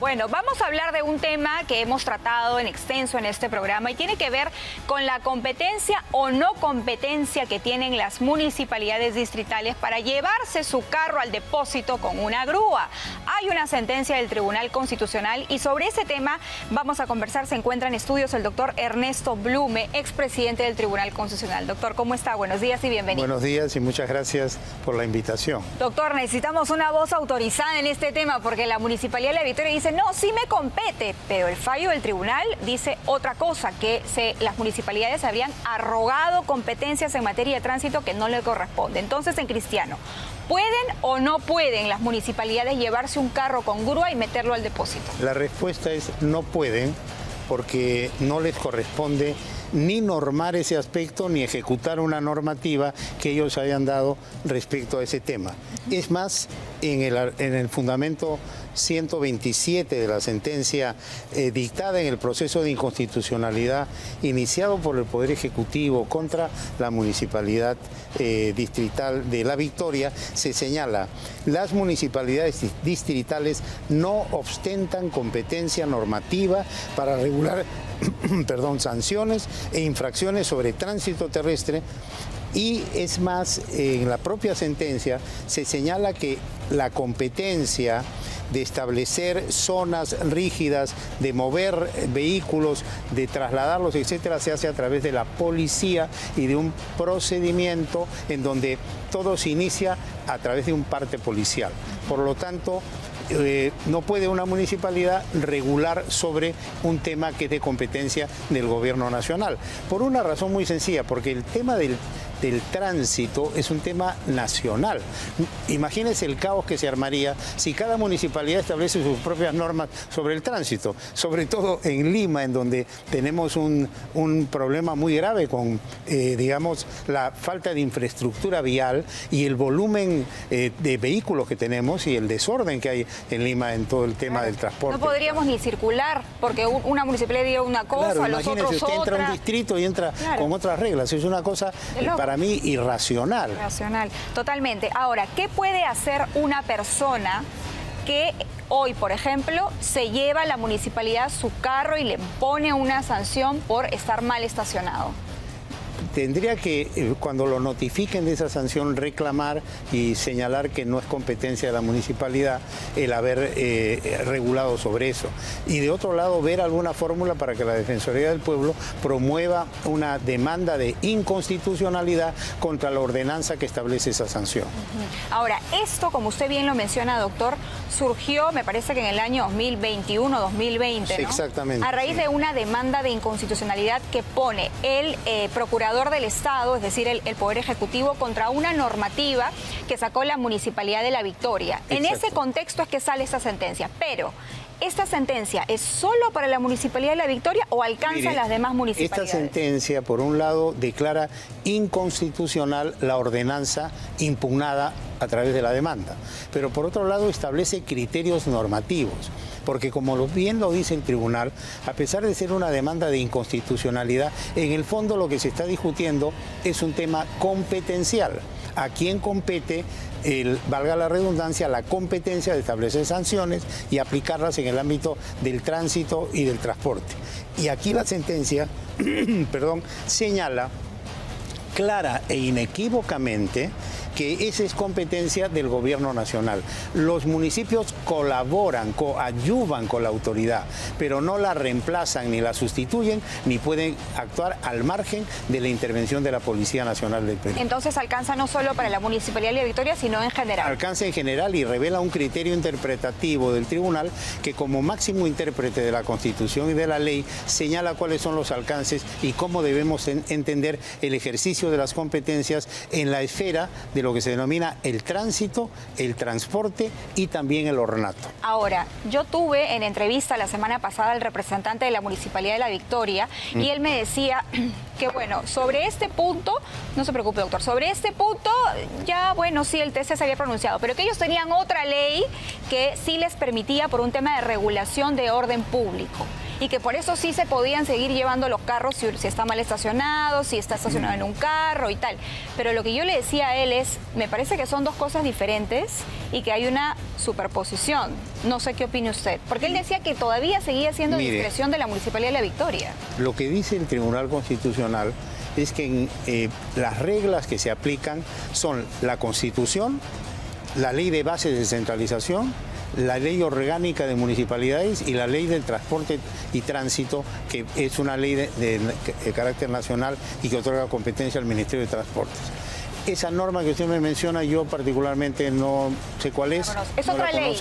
Bueno, vamos a hablar de un tema que hemos tratado en extenso en este programa y tiene que ver con la competencia o no competencia que tienen las municipalidades distritales para llevarse su carro al depósito con una grúa. Hay una sentencia del Tribunal Constitucional y sobre ese tema vamos a conversar. Se encuentra en estudios el doctor Ernesto Blume, expresidente del Tribunal Constitucional. Doctor, ¿cómo está? Buenos días y bienvenido. Buenos días y muchas gracias por la invitación. Doctor, necesitamos una voz autorizada en este tema porque la Municipalidad de La Victoria dice no, sí me compete, pero el fallo del tribunal dice otra cosa, que las municipalidades habrían arrogado competencias en materia de tránsito que no le corresponde. Entonces, en Cristiano, ¿pueden o no pueden las municipalidades llevarse un carro con grúa y meterlo al depósito? La respuesta es no pueden, porque no les corresponde ni normar ese aspecto ni ejecutar una normativa que ellos hayan dado respecto a ese tema. Es más, en el fundamento 127 de la sentencia dictada en el proceso de inconstitucionalidad iniciado por el Poder Ejecutivo contra la Municipalidad Distrital de La Victoria, se señala: las municipalidades distritales no ostentan competencia normativa para regular sanciones e infracciones sobre tránsito terrestre. Y es más, en la propia sentencia se señala que la competencia de establecer zonas rígidas, de mover vehículos, de trasladarlos, etcétera, se hace a través de la policía y de un procedimiento en donde todo se inicia a través de un parte policial. Por lo tanto, no puede una municipalidad regular sobre un tema que es de competencia del gobierno nacional. Por una razón muy sencilla, porque el tema del tránsito es un tema nacional. Imagínense el caos que se armaría si cada municipalidad establece sus propias normas sobre el tránsito, sobre todo en Lima, en donde tenemos un problema muy grave con, digamos, la falta de infraestructura vial y el volumen de vehículos que tenemos y el desorden que hay en Lima en todo el tema del transporte. No podríamos ni circular, porque una municipalidad dio una cosa, claro, los otros usted entra a un distrito y entra con otras reglas. Es una cosa para mí irracional. Irracional, totalmente. Ahora, ¿qué puede hacer una persona que hoy, por ejemplo, se lleva a la municipalidad su carro y le pone una sanción por estar mal estacionado? Tendría que, cuando lo notifiquen de esa sanción, reclamar y señalar que no es competencia de la municipalidad el haber regulado sobre eso. Y de otro lado, ver alguna fórmula para que la Defensoría del Pueblo promueva una demanda de inconstitucionalidad contra la ordenanza que establece esa sanción. Ahora, esto, como usted bien lo menciona, doctor, surgió, me parece que en el año 2021-2020, sí, ¿no? Exactamente. A raíz de una demanda de inconstitucionalidad que pone el procurador del Estado, es decir, el Poder Ejecutivo, contra una normativa que sacó la Municipalidad de La Victoria. Exacto. En ese contexto es que sale esta sentencia, pero ¿esta sentencia es solo para la Municipalidad de La Victoria o alcanza a las demás municipalidades? Esta sentencia, por un lado, declara inconstitucional la ordenanza impugnada a través de la demanda, pero por otro lado establece criterios normativos, porque como bien lo dice el tribunal, a pesar de ser una demanda de inconstitucionalidad, en el fondo lo que se está discutiendo es un tema competencial. ¿A quién compete, valga la redundancia, la competencia de establecer sanciones y aplicarlas en el ámbito del tránsito y del transporte? Y aquí la sentencia, señala clara e inequívocamente que esa es competencia del gobierno nacional. Los municipios colaboran, coadyuvan con la autoridad, pero no la reemplazan ni la sustituyen, ni pueden actuar al margen de la intervención de la Policía Nacional del Perú. Entonces alcanza no solo para la Municipalidad de La Victoria, sino en general. Alcanza en general y revela un criterio interpretativo del tribunal que, como máximo intérprete de la Constitución y de la ley, señala cuáles son los alcances y cómo debemos entender el ejercicio de las competencias en la esfera de lo que se denomina el tránsito, el transporte y también el ornato. Ahora, yo tuve en entrevista la semana pasada al representante de la Municipalidad de La Victoria y él me decía que, bueno, sobre este punto, no se preocupe, doctor, sobre este punto ya, bueno, sí, el TC se había pronunciado, pero que ellos tenían otra ley que sí les permitía por un tema de regulación de orden público. Y que por eso sí se podían seguir llevando los carros si está mal estacionado, si está estacionado en un carro y tal. Pero lo que yo le decía a él es, me parece que son dos cosas diferentes y que hay una superposición. No. No sé qué opine usted, porque él decía que todavía seguía siendo discreción de la Municipalidad de La Victoria. Lo que dice el Tribunal Constitucional es que las reglas que se aplican son la Constitución, la Ley de Base de Descentralización, la Ley Orgánica de Municipalidades y la Ley del Transporte y Tránsito, que es una ley de carácter nacional y que otorga competencia al Ministerio de Transportes. Esa norma que usted me menciona, yo particularmente no sé cuál es. Es otra ley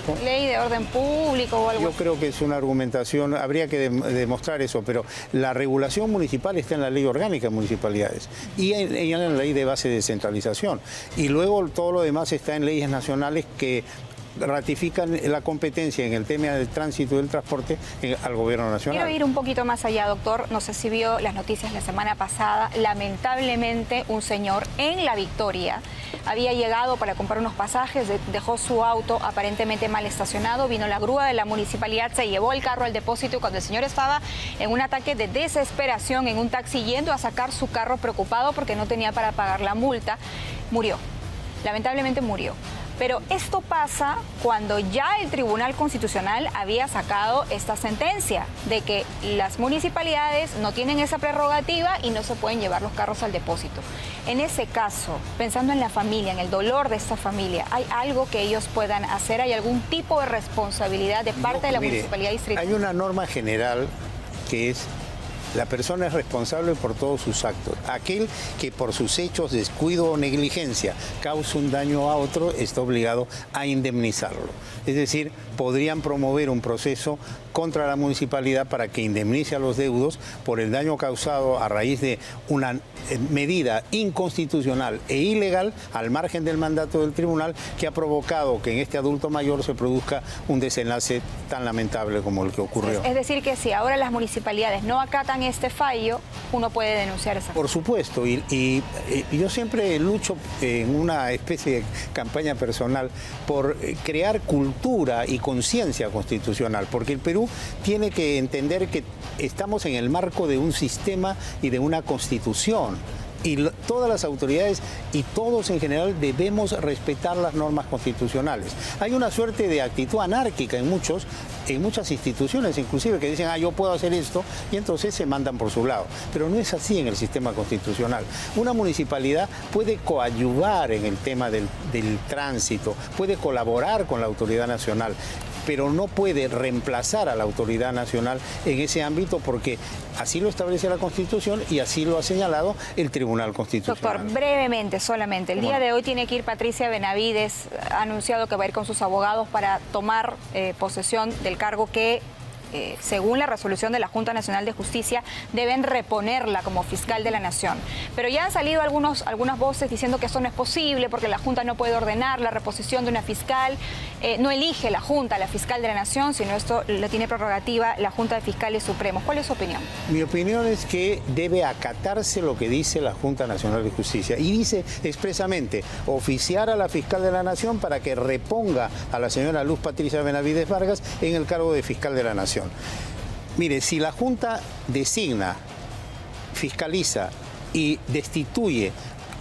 de orden público o algo Yo así. creo que es una argumentación, habría que demostrar eso, pero la regulación municipal está en la Ley Orgánica de Municipalidades y en la Ley de Base de Descentralización. Y luego todo lo demás está en leyes nacionales que ratifican la competencia en el tema del tránsito y del transporte al gobierno nacional. Quiero ir un poquito más allá, doctor. No sé si vio las noticias la semana pasada. Lamentablemente, un señor en La Victoria había llegado para comprar unos pasajes, dejó su auto aparentemente mal estacionado, vino la grúa de la municipalidad, se llevó el carro al depósito y cuando el señor estaba en un ataque de desesperación en un taxi yendo a sacar su carro preocupado porque no tenía para pagar la multa, murió. Lamentablemente murió. Pero esto pasa cuando ya el Tribunal Constitucional había sacado esta sentencia de que las municipalidades no tienen esa prerrogativa y no se pueden llevar los carros al depósito. En ese caso, pensando en la familia, en el dolor de esta familia, ¿hay algo que ellos puedan hacer? ¿Hay algún tipo de responsabilidad de parte de la municipalidad distrital? Hay una norma general que es: la persona es responsable por todos sus actos. Aquel que por sus hechos, descuido o negligencia causa un daño a otro está obligado a indemnizarlo. Es decir, podrían promover un proceso contra la municipalidad para que indemnice a los deudos por el daño causado a raíz de una medida inconstitucional e ilegal al margen del mandato del tribunal que ha provocado que en este adulto mayor se produzca un desenlace tan lamentable como el que ocurrió. Es decir, que si ahora las municipalidades no acatan este fallo, uno puede denunciar esa. Por supuesto, y yo siempre lucho en una especie de campaña personal por crear cultura y conciencia constitucional, porque el Perú tiene que entender que estamos en el marco de un sistema y de una constitución. Y todas las autoridades y todos en general debemos respetar las normas constitucionales. Hay una suerte de actitud anárquica en muchas instituciones, inclusive, que dicen, yo puedo hacer esto, y entonces se mandan por su lado. Pero no es así en el sistema constitucional. Una municipalidad puede coadyuvar en el tema del tránsito, puede colaborar con la autoridad nacional, pero no puede reemplazar a la autoridad nacional en ese ámbito porque así lo establece la Constitución y así lo ha señalado el Tribunal Constitucional. Doctor, brevemente solamente, el día de hoy tiene que ir Patricia Benavides, ha anunciado que va a ir con sus abogados para tomar posesión del cargo que según la resolución de la Junta Nacional de Justicia, deben reponerla como fiscal de la Nación. Pero ya han salido algunas voces diciendo que eso no es posible porque la Junta no puede ordenar la reposición de una fiscal. No elige la Junta, la fiscal de la Nación, sino esto lo tiene prerrogativa la Junta de Fiscales Supremos. ¿Cuál es su opinión? Mi opinión es que debe acatarse lo que dice la Junta Nacional de Justicia. Y dice expresamente, oficiar a la fiscal de la Nación para que reponga a la señora Luz Patricia Benavides Vargas en el cargo de fiscal de la Nación. Mire, si la Junta designa, fiscaliza y destituye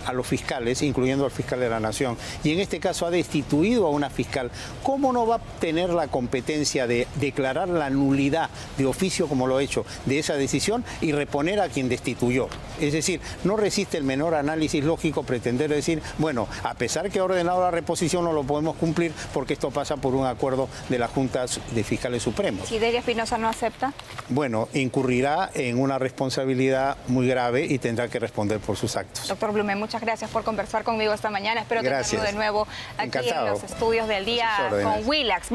a los fiscales, incluyendo al fiscal de la Nación, y en este caso ha destituido a una fiscal, ¿cómo no va a tener la competencia de declarar la nulidad de oficio, como lo ha hecho, de esa decisión y reponer a quien destituyó? Es decir, no resiste el menor análisis lógico pretender decir, bueno, a pesar que ha ordenado la reposición no lo podemos cumplir porque esto pasa por un acuerdo de la Junta de Fiscales Supremos. Si Delia Espinosa no acepta. Bueno, incurrirá en una responsabilidad muy grave y tendrá que responder por sus actos. Doctor Blume, muchas gracias por conversar conmigo esta mañana. Espero tenerlo de nuevo aquí en los estudios del día con Willax.